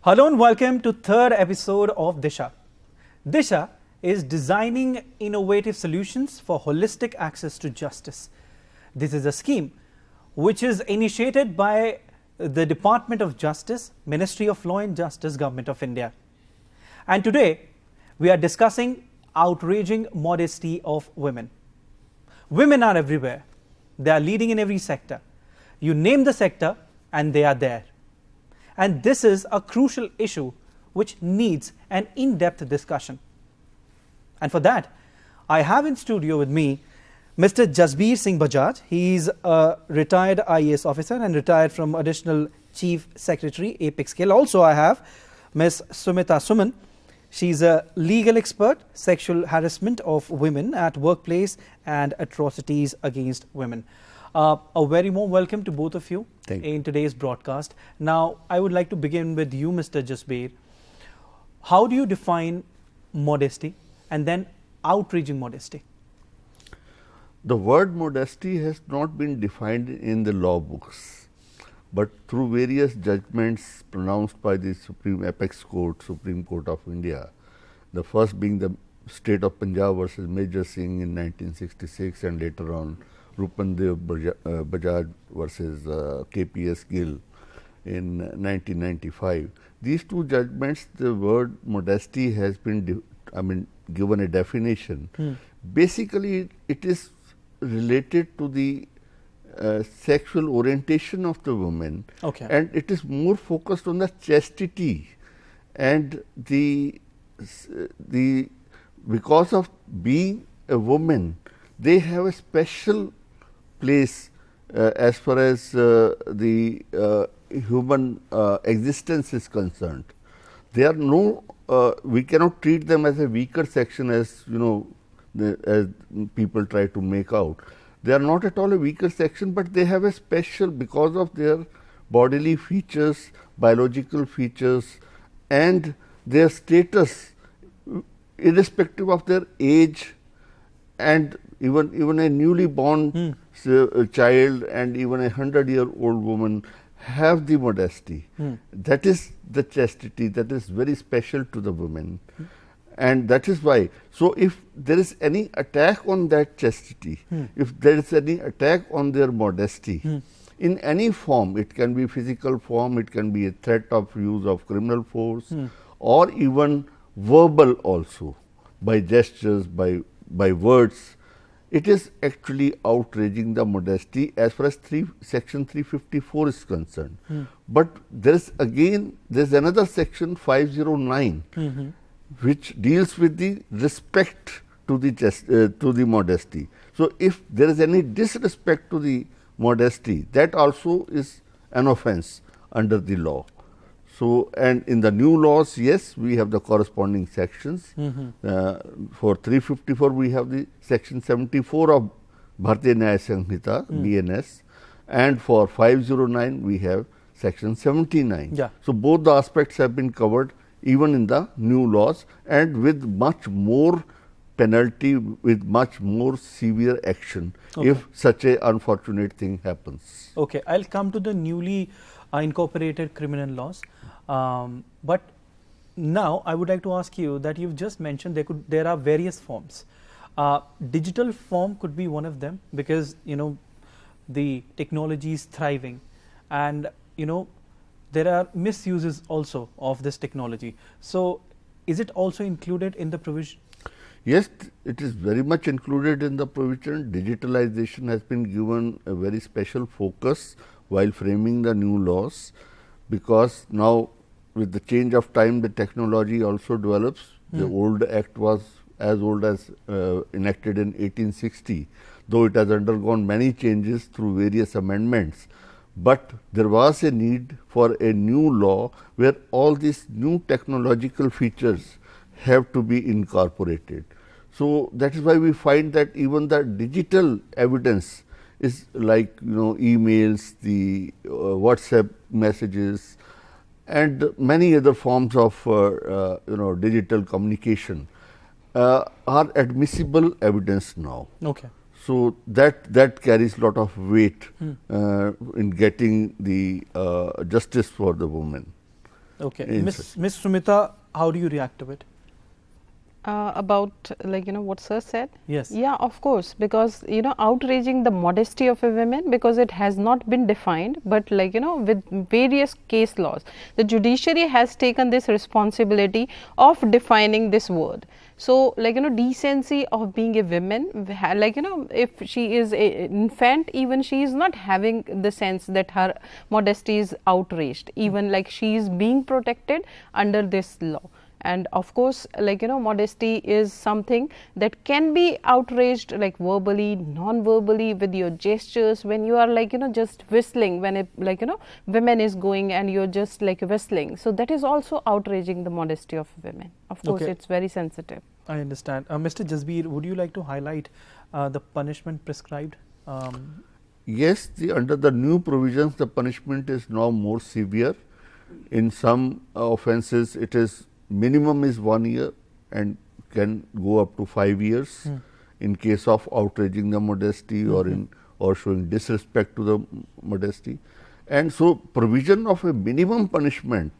Hello and welcome to third episode of Disha. Disha is designing innovative solutions for holistic access to justice. This is a scheme which is initiated by the Department of Justice, Ministry of Law and Justice, Government of India. And today we are discussing outraging modesty of women. Women are everywhere. They are leading in every sector. You name the sector and they are there. And this is a crucial issue which needs an in-depth discussion. And for that, I have in studio with me Mr. Jasbir Singh Bajaj. He is a retired IAS officer and retired from Additional Chief Secretary, Apex Scale. Also, I have Ms. Sumita Suman. She's a legal expert, sexual harassment of women at workplace and atrocities against women. A very warm welcome to both of you in today's broadcast. Now, I would like to begin with you, Mr. Jasbir. How do you define modesty and then outraging modesty? The word modesty has not been defined in the law books, but through various judgments pronounced by the Supreme Apex Court, Supreme Court of India, the first being the State of Punjab versus Major Singh in 1966 and later on Rupandev Bajaj versus KPS Gill in 1995. These two judgments, the word modesty has been given a definition. Basically, it is related to the sexual orientation of the woman, and it is more focused on the chastity and the because of being a woman, they have a special place as far as the human existence is concerned. They are we cannot treat them as a weaker section as as people try to make out. They are not at all a weaker section, but they have a special, because of their bodily features, biological features and their status, irrespective of their age, and even a newly born child and even a 100-year-old woman have the modesty. That is the chastity that is very special to the women. And that is why, so if there is any attack on that chastity, if there is any attack on their modesty, in any form, it can be physical form, it can be a threat of use of criminal force, or even verbal also, by gestures, by words, it is actually outraging the modesty as far as section 354 is concerned. But there is another section 509 which deals with the respect to the modesty. So if there is any disrespect to the modesty, that also is an offence under the law. So, and in the new laws, yes, we have the corresponding sections. For 354, we have the section 74 of Bharatiya Nyaya Sanhita, BNS, and for 509, we have section 79. So, both the aspects have been covered even in the new laws, and with much more penalty, with much more severe action if such a unfortunate thing happens. Okay, I'll come to the newly incorporated criminal laws. But now I would like to ask you that you've just mentioned there are various forms. Digital form could be one of them, because the technology is thriving, and there are misuses also of this technology. So is it also included in the provision? Yes, it is very much included in the provision. Digitalization has been given a very special focus while framing the new laws, because now with the change of time, the technology also develops. The old act was as old as enacted in 1860, though it has undergone many changes through various amendments. But there was a need for a new law where all these new technological features have to be incorporated. So that is why we find that even the digital evidence is like emails, the WhatsApp messages, and many other forms of digital communication are admissible evidence now. So that carries lot of weight in getting the justice for the woman. Okay. Miss Sumita, how do you react to it? About what sir said? Yes. Yeah, of course, because outraging the modesty of a woman, because it has not been defined, but with various case laws, the judiciary has taken this responsibility of defining this word. So decency of being a woman, if she is an infant, even she is not having the sense that her modesty is outraged, even she is being protected under this law. And of course, modesty is something that can be outraged verbally, non-verbally, with your gestures, when you are just whistling, when a woman is going and you're just whistling. So that is also outraging the modesty of women. Of course, Okay. it's very sensitive. I understand. Mr. Jasbir, would you like to highlight the punishment prescribed? Yes, under the new provisions, the punishment is now more severe. In some offences, it is minimum is 1 year and can go up to 5 years in case of outraging the modesty or showing disrespect to the modesty. And so, provision of a minimum punishment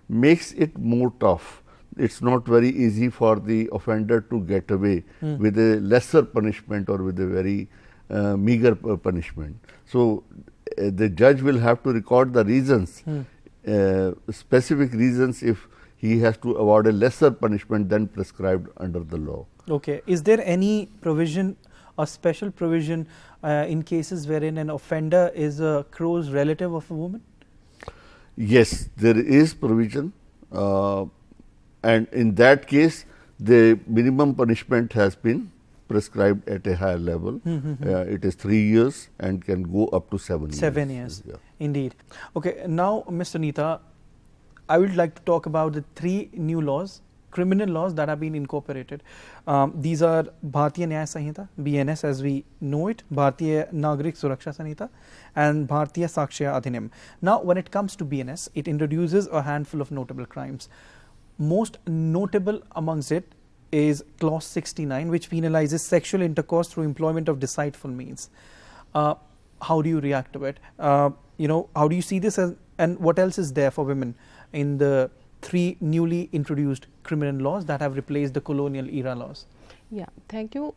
makes it more tough. It's not very easy for the offender to get away with a lesser punishment or with a very meager punishment. So, the judge will have to record the reasons, specific reasons, if he has to award a lesser punishment than prescribed under the law. Okay. Is there any provision or special provision in cases wherein an offender is a close relative of a woman? Yes, there is provision, and in that case, the minimum punishment has been prescribed at a higher level. It is 3 years and can go up to 7 years. 7 years, Yeah. indeed. Okay, now Mr. Neeta, I would like to talk about the 3 new laws, criminal laws that have been incorporated. These are Bharatiya Nyaya Sanhita, BNS as we know it, Bharatiya Nagrik Suraksha Sanhita, and Bharatiya Sakshya Adhiniyam. Now, when it comes to BNS, it introduces a handful of notable crimes. Most notable amongst it is Clause 69, which penalizes sexual intercourse through employment of deceitful means. How do you react to it? How do you see this as, and what else is there for women in the 3 newly introduced criminal laws that have replaced the colonial era laws? Yeah, thank you.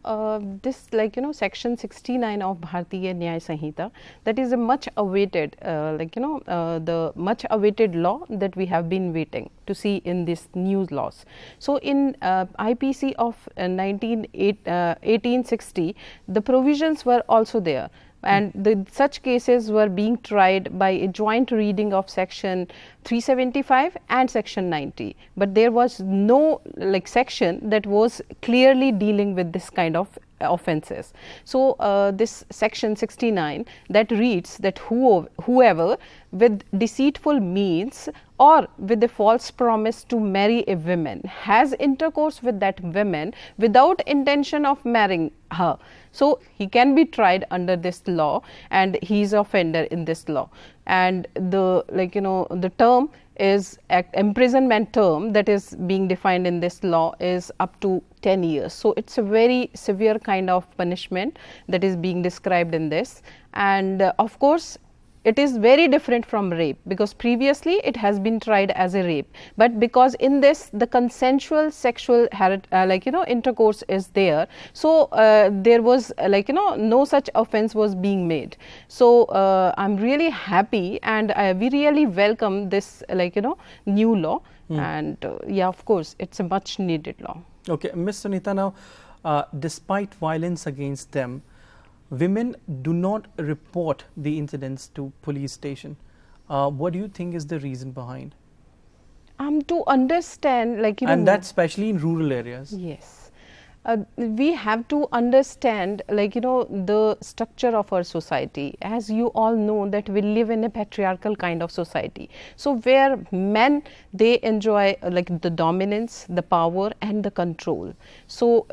This section 69 of Bharatiya Nyaya Sanhita, that is a much awaited the much awaited law that we have been waiting to see in this new laws. So in IPC of 1860, the provisions were also there, and such cases were being tried by a joint reading of section 375 and section 90, but there was no section that was clearly dealing with this kind of offences. So this section 69 that reads that whoever with deceitful means or with a false promise to marry a woman has intercourse with that woman without intention of marrying her, so he can be tried under this law and he is offender in this law. And the term is imprisonment term that is being defined in this law is up to 10 years. So it's a very severe kind of punishment that is being described in this. And of course, it is very different from rape, because previously it has been tried as a rape, but because in this the consensual sexual intercourse is there, so there was no such offense was being made. So I'm really happy, and we really welcome this new law. And yeah, of course, it's a much needed law. Okay, Ms. Sunita, now despite violence against them, women do not report the incidents to police station. What do you think is the reason behind? To understand, and that's especially in rural areas. Yes. We have to understand the structure of our society. As you all know that we live in a patriarchal kind of society, so where men, they enjoy the dominance, the power and the control. So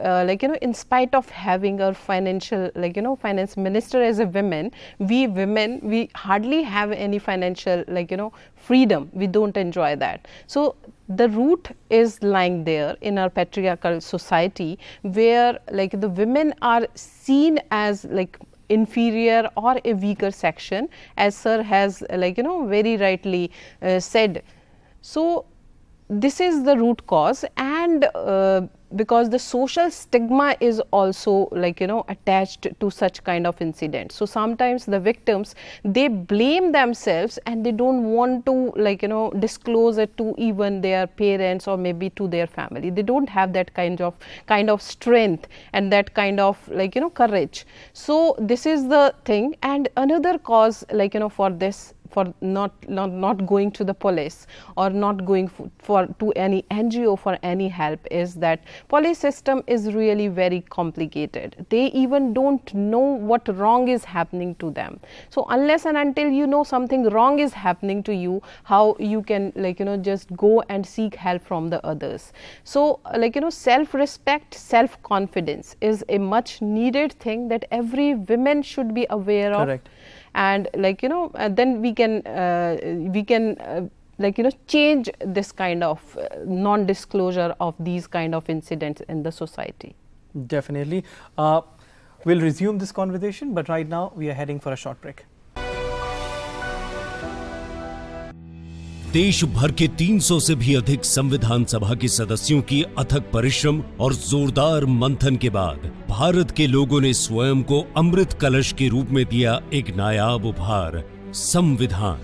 in spite of having our financial finance minister as a woman, we hardly have any financial freedom. We don't enjoy that. So the root is lying there in our patriarchal society, where the women are seen as inferior or a weaker section, as sir has very rightly said So this is the root cause, and because the social stigma is also attached to such kind of incidents. So sometimes the victims, they blame themselves and they don't want to disclose it to even their parents or maybe to their family. They don't have that kind of strength and that kind of courage. So this is the thing. And another cause for this, for not going to the police or not going to any NGO for any help, is that police system is really very complicated. They even don't know what wrong is happening to them. So unless and until you know something wrong is happening to you, how you can just go and seek help from the others. So self-respect, self-confidence is a much needed thing that every woman should be aware of. Correct. And then we can change this kind of non-disclosure of these kind of incidents in the society. Definitely. We'll resume this conversation, but right now we are heading for a short break. देश भर के 300 से भी अधिक संविधान सभा के सदस्यों की अथक परिश्रम और जोरदार मंथन के बाद भारत के लोगों ने स्वयं को अमृत कलश के रूप में दिया एक नायाब उपहार, संविधान।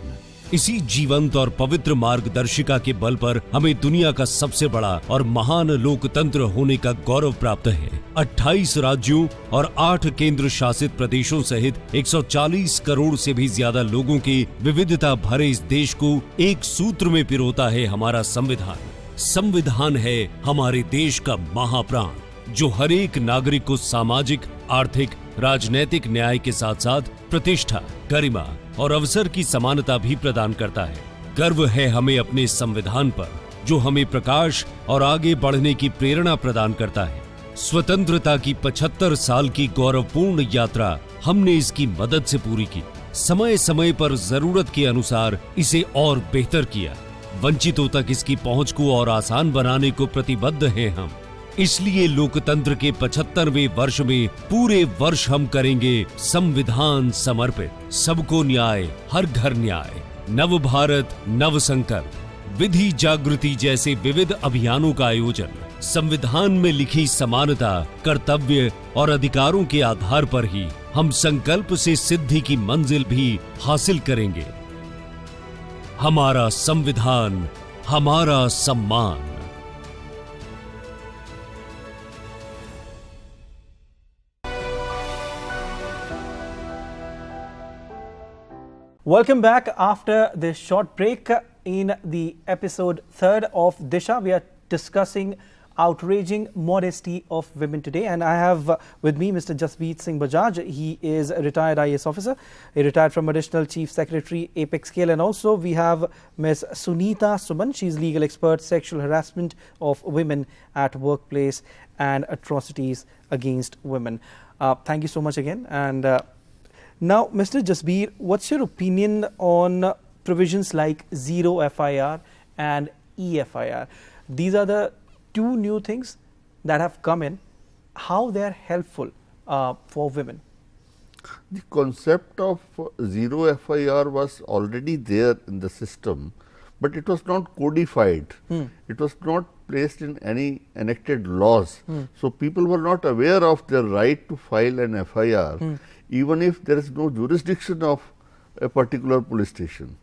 इसी जीवंत और पवित्र मार्गदर्शिका के बल पर हमें दुनिया का सबसे बड़ा और महान लोकतंत्र होने का गौरव प्राप्त है। 28 राज्यों और 8 केंद्र शासित प्रदेशों सहित 140 करोड़ से भी ज्यादा लोगों के विविधता भरे इस देश को एक सूत्र में पिरोता है हमारा संविधान। संविधान है हमारे देश का महाप्राण, जो हर एक नागरिक को सामाजिक, आर्थिक, राजनैतिक न्याय के साथ साथ प्रतिष्ठा, गरिमा और अवसर की समानता भी प्रदान करता है। गर्व है हमें अपने संविधान पर, जो हमें प्रकाश और आगे बढ़ने की प्रेरणा प्रदान करता है। स्वतंत्रता की 75 साल की गौरवपूर्ण यात्रा हमने इसकी मदद से पूरी की। समय समय पर जरूरत के अनुसार इसे और बेहतर किया। वंचितों तक इसकी पहुंच को और आसान बनाने को प्रतिबद्ध हैं हम। इसलिए लोकतंत्र के 75वें वर्ष में पूरे वर्ष हम करेंगे संविधान समर्पित। सबको न्याय, हर घर न्याय, नव भारत, नव संकल्प, विधि जागृति जैसे विविध अभियानों का आयोजन संविधान में लिखी समानता, कर्तव्य और अधिकारों के आधार पर ही हम संकल्प से सिद्धि की मंजिल भी हासिल करेंगे। हमारा संविधान, हमारा सम्मान। Welcome back after this short break. In the episode 3rd of Disha, we are discussing outraging modesty of women today, and I have with me Mr. Jasbir Singh Bajaj. He is a retired IAS officer. He retired from Additional Chief Secretary, Apex Scale, and also we have Ms. Sunita Suman. She is legal expert, sexual harassment of women at workplace and atrocities against women. Thank you so much again. And now, Mr. Jasbir, what's your opinion on provisions like zero FIR and EFIR? These are the two new things that have come in. How they are helpful for women? The concept of zero FIR was already there in the system, but it was not codified. It was not placed in any enacted laws. So people were not aware of their right to file an FIR, even if there is no jurisdiction of a particular police station.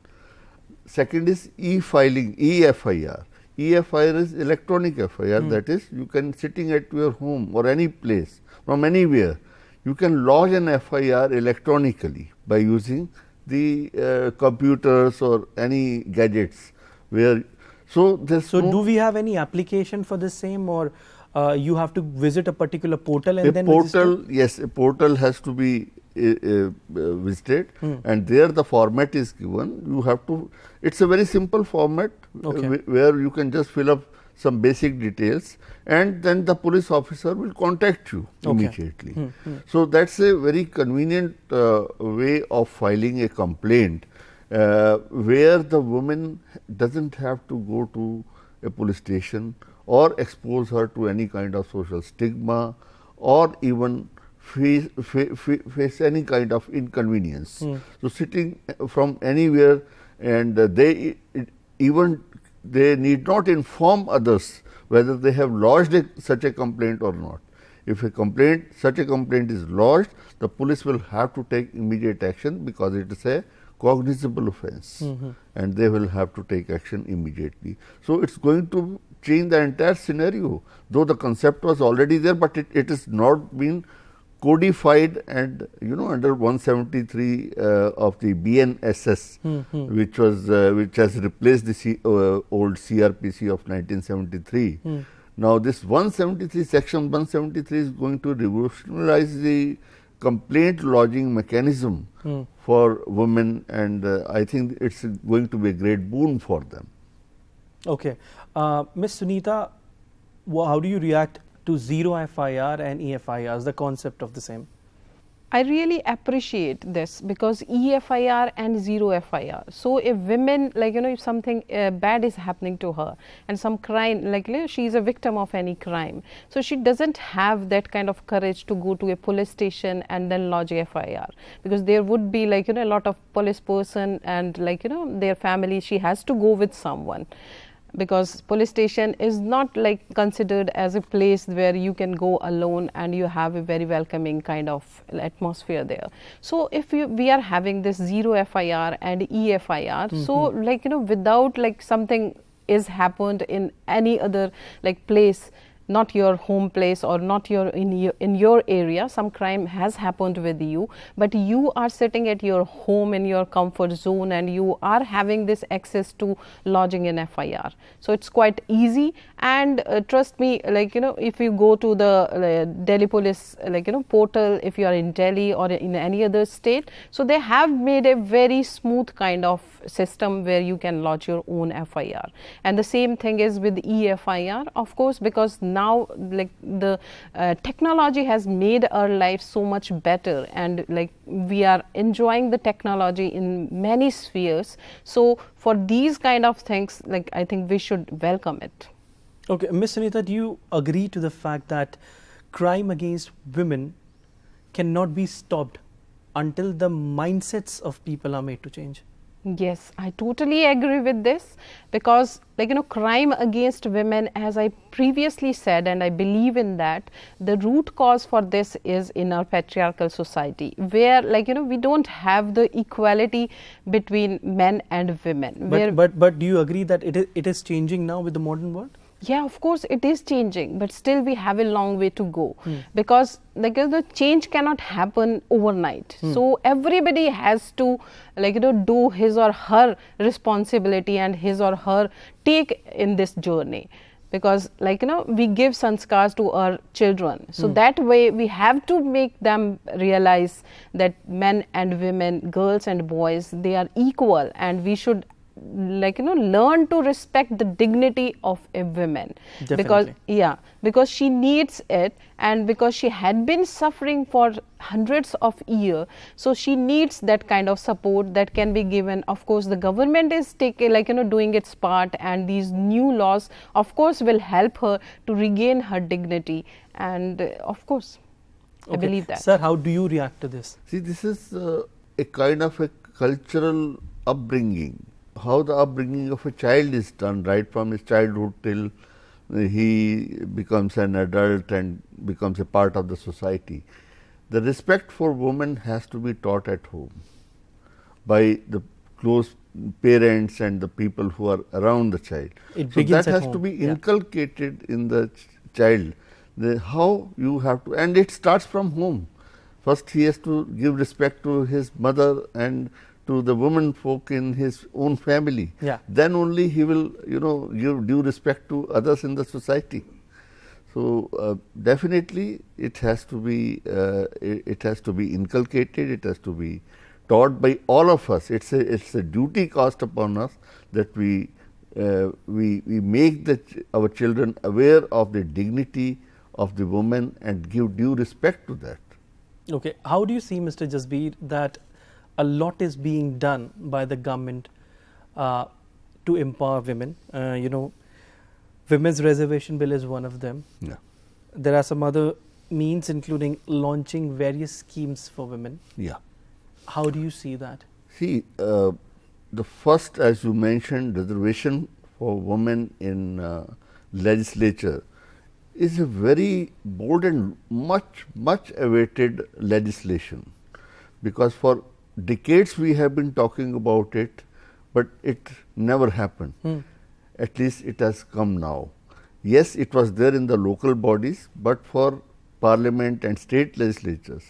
Second is e-filing, EFIR. EFIR is electronic FIR, that is, you can sitting at your home or any place from anywhere, you can lodge an FIR electronically by using the computers or any gadgets where. So do we have any application for the same, or you have to visit a particular portal and then portal register? Yes, a portal has to be visited, and there the format is given. You have to, it's a very simple format, where you can just fill up some basic details, and then the police officer will contact you immediately. So that's a very convenient way of filing a complaint, where the woman doesn't have to go to a police station or expose her to any kind of social stigma, or even face any kind of inconvenience. So sitting from anywhere, and they even they need not inform others whether they have lodged such a complaint or not. If such a complaint is lodged, the police will have to take immediate action because it is a cognizable offence, and they will have to take action immediately. So, it is going to change the entire scenario, though the concept was already there, but it is not been codified and under 173 of the BNSS, which has replaced the old CRPC of 1973. Now, this 173 section 173 is going to revolutionize the complaint lodging mechanism for women, and I think it is going to be a great boon for them. Okay. Ms. Sunita, how do you react to zero FIR and EFIRs, the concept of the same? I really appreciate this because EFIR and zero FIR. So, if women, if something bad is happening to her and some crime, she is a victim of any crime, so she doesn't have that kind of courage to go to a police station and then lodge a FIR, because there would be a lot of police person and their family, she has to go with someone. Because police station is not considered as a place where you can go alone and you have a very welcoming kind of atmosphere there. So, if we are having this zero FIR and EFIR, so without something is happened in any other place, not your home place or not in your area, some crime has happened with you, but you are sitting at your home in your comfort zone and you are having this access to lodging an FIR. So, it's quite easy, and trust me, if you go to the Delhi police portal, if you are in Delhi or in any other state, so they have made a very smooth kind of system where you can lodge your own FIR. And the same thing is with EFIR, of course, because now the technology has made our life so much better, and we are enjoying the technology in many spheres. So, for these kind of things, I think we should welcome it. Okay, Ms. Sunita, do you agree to the fact that crime against women cannot be stopped until the mindsets of people are made to change? Yes, I totally agree with this, because crime against women, as I previously said, and I believe in that, the root cause for this is in our patriarchal society, where we don't have the equality between men and women. But do you agree that it is changing now with the modern world? Yeah, of course it is changing, but still we have a long way to go, because the change cannot happen overnight. So, everybody has to do his or her responsibility and his or her take in this journey, because we give sanskars to our children. So, that way we have to make them realize that men and women, girls and boys, they are equal, and we should learn to respect the dignity of a woman. Definitely. Because she needs it, and because she had been suffering for hundreds of years, so she needs that kind of support that can be given. Of course, the government is doing its part, and these new laws of course will help her to regain her dignity, and of course I believe that. Sir, how do you react to this? See, this is a kind of a cultural upbringing. How the upbringing of a child is done right from his childhood till he becomes an adult and becomes a part of the society. The respect for women has to be taught at home by the close parents and the people who are around the child. So, that has to be inculcated in the child, how you have to, and it starts from home. First he has to give respect to his mother and to the women folk in his own family. Then only he will give due respect to others in the society. So, definitely it has to be inculcated, it has to be taught by all of us. It's a duty cast upon us that we make our children aware of the dignity of the woman and give due respect to that. Okay, how do you see, Mr. Jasbir, that a lot is being done by the government to empower women? Women's reservation bill is one of them. There are some other means, including launching various schemes for women. How do you see that? See, the first, as you mentioned, reservation for women in legislature is a very bold and much awaited legislation, because for decades we have been talking about it, but it never happened. At least it has come now. Yes, it was there in the local bodies, but for parliament and state legislatures,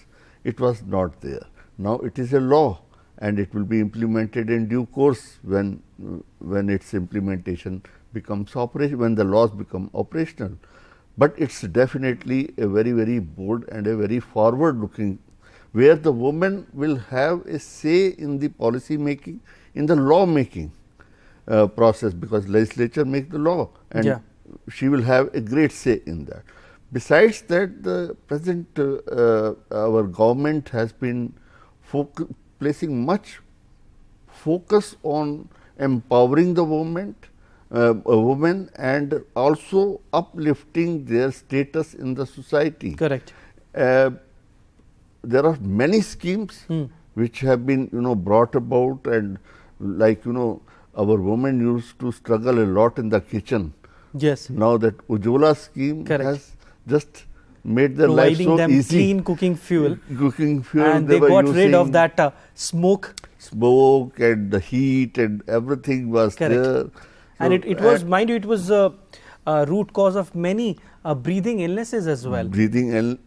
it was not there. Now it is a law, and it will be implemented in due course when its implementation becomes operational, when the laws become operational. But it's definitely a very bold and a very forward looking, where the woman will have a say in the policy making, in the law making process, because legislature make the law, and she will have a great say in that. Besides that, the present our government has been placing much focus on empowering the women, and also uplifting their status in the society. Correct. There are many schemes which have been brought about, and like our women used to struggle a lot in the kitchen. Yes. Now that Ujjwala scheme has just made their life providing so them easy. clean cooking fuel. And they got rid of that smoke and the heat and everything was there. So, and it was, mind you, it was a root cause of many breathing illnesses as well. Breathing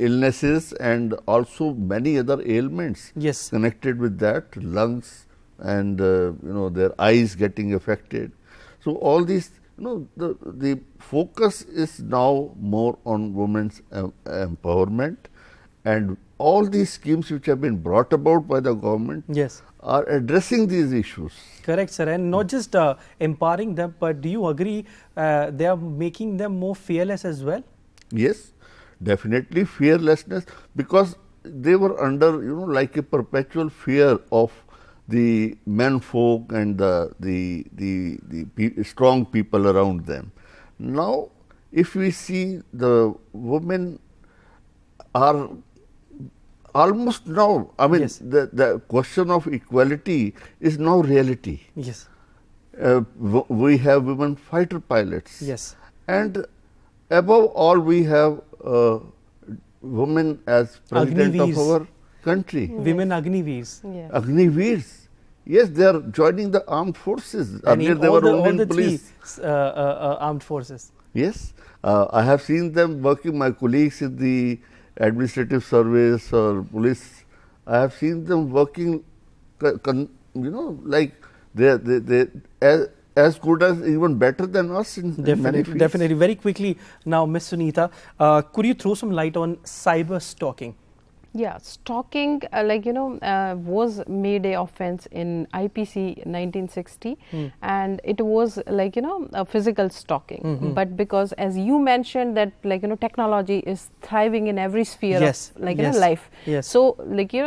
illnesses, and also many other ailments connected with that, lungs and their eyes getting affected. So all these, the focus is now more on women's empowerment, and all these schemes which have been brought about by the government are addressing these issues. Correct, sir. And not just empowering them, but do you agree they are making them more fearless as well? Yes, definitely fearlessness, because they were under like a perpetual fear of the men folk and the strong people around them. Now, if we see, the women are almost now, I mean, the question of equality is now reality. Yes. We have women fighter pilots. Yes. And above all, we have women as president of our country. Women Agniveers. Agniveers. Yes, they are joining the armed forces. Earlier they were only in police. Armed forces. Yes. I have seen them working, my colleagues in the administrative service or police. I have seen them working, like they as good as, even better than us in many fields. Definitely. Very quickly now, Ms. Sunita, could you throw some light on cyber stalking? Yeah, stalking was made a offense in IPC 1960, and it was a physical stalking. But because, as you mentioned, that technology is thriving in every sphere of life. So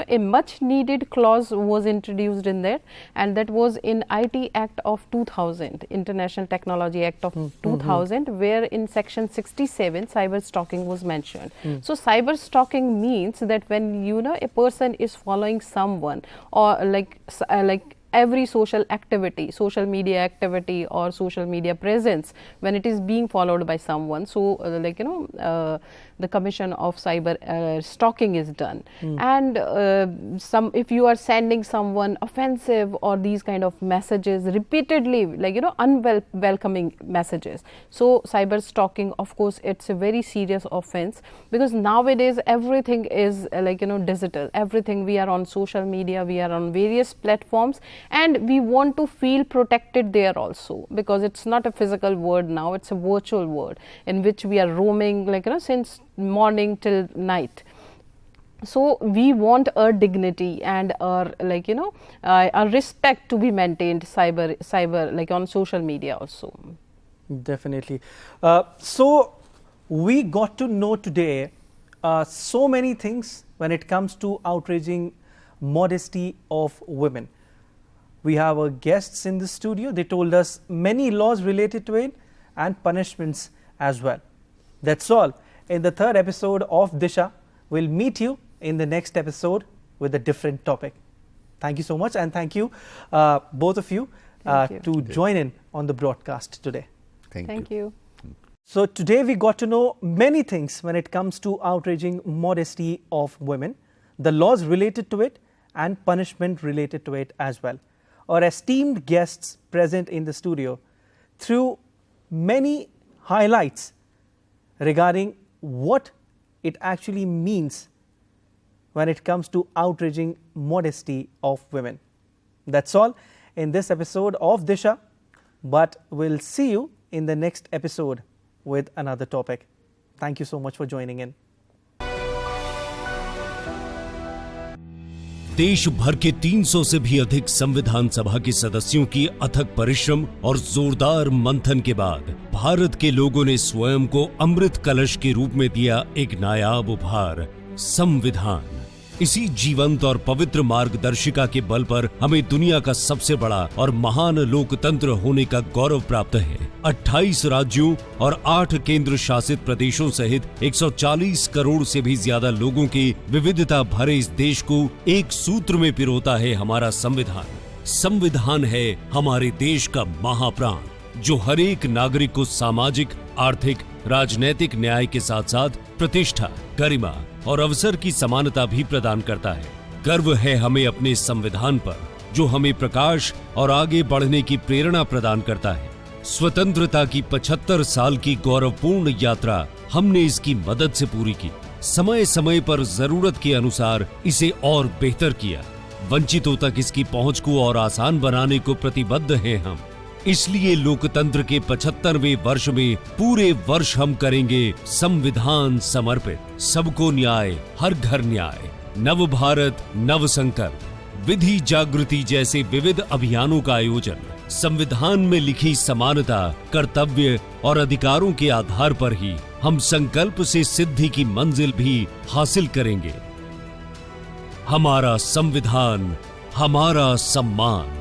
a much needed clause was introduced in there, and that was in IT Act of 2000, International Technology Act of 2000, where in section 67 cyber stalking was mentioned. So cyber stalking means that when a person is following someone, or like every social activity, social media activity or social media presence, when it is being followed by someone, so the commission of cyber stalking is done. And if you are sending someone offensive or these kind of messages repeatedly, unwelcoming messages, so cyber stalking, of course, it's a very serious offense, because nowadays everything is digital. Everything, we are on social media, we are on various platforms, and we want to feel protected there also, because it's not a physical world now, it's a virtual world in which we are roaming since morning till night. So we want our dignity and our our respect to be maintained cyber on social media also. Definitely. So we got to know today so many things when it comes to outraging modesty of women. We have our guests in the studio. They told us many laws related to it and punishments as well. That's all in the third episode of Disha. We'll meet you in the next episode with a different topic. Thank you so much, and thank you both of you. Thank you. to join in on the broadcast today. Thank you. So today we got to know many things when it comes to outraging modesty of women, the laws related to it and punishment related to it as well. Our esteemed guests present in the studio threw many highlights regarding what it actually means when it comes to outraging modesty of women. That's all in this episode of Disha, but we'll see you in the next episode with another topic. Thank you so much for joining in. देश भर के 300 से भी अधिक संविधान सभा के सदस्यों की अथक परिश्रम और जोरदार मंथन के बाद भारत के लोगों ने स्वयं को अमृत कलश के रूप में दिया एक नायाब उपहार, संविधान। इसी जीवंत और पवित्र मार्गदर्शिका के बल पर हमें दुनिया का सबसे बड़ा और महान लोकतंत्र होने का गौरव प्राप्त है। 28 राज्यों और 8 केंद्र शासित प्रदेशों सहित 140 करोड़ से भी ज्यादा लोगों की विविधता भरे इस देश को एक सूत्र में पिरोता है हमारा संविधान। संविधान है हमारे देश का महाप्राण, जो हर एक नागरिक को सामाजिक, आर्थिक, राजनैतिक न्याय के साथ साथ प्रतिष्ठा, गरिमा और अवसर की समानता भी प्रदान करता है। गर्व है हमें अपने संविधान पर, जो हमें प्रकाश और आगे बढ़ने की प्रेरणा प्रदान करता है। स्वतंत्रता की 75 साल की गौरवपूर्ण यात्रा हमने इसकी मदद से पूरी की। समय समय पर जरूरत के अनुसार इसे और बेहतर किया। वंचितों तक इसकी पहुंच को और आसान बनाने को प्रतिबद्ध हैं हम। इसलिए लोकतंत्र के 75वें वर्ष में पूरे वर्ष हम करेंगे संविधान समर्पित। सबको न्याय, हर घर न्याय, नव भारत, नव संकल्प, विधि जागृति जैसे विविध अभियानों का आयोजन संविधान में लिखी समानता, कर्तव्य और अधिकारों के आधार पर ही हम संकल्प से सिद्धि की मंजिल भी हासिल करेंगे। हमारा संविधान, हमारा सम्मान।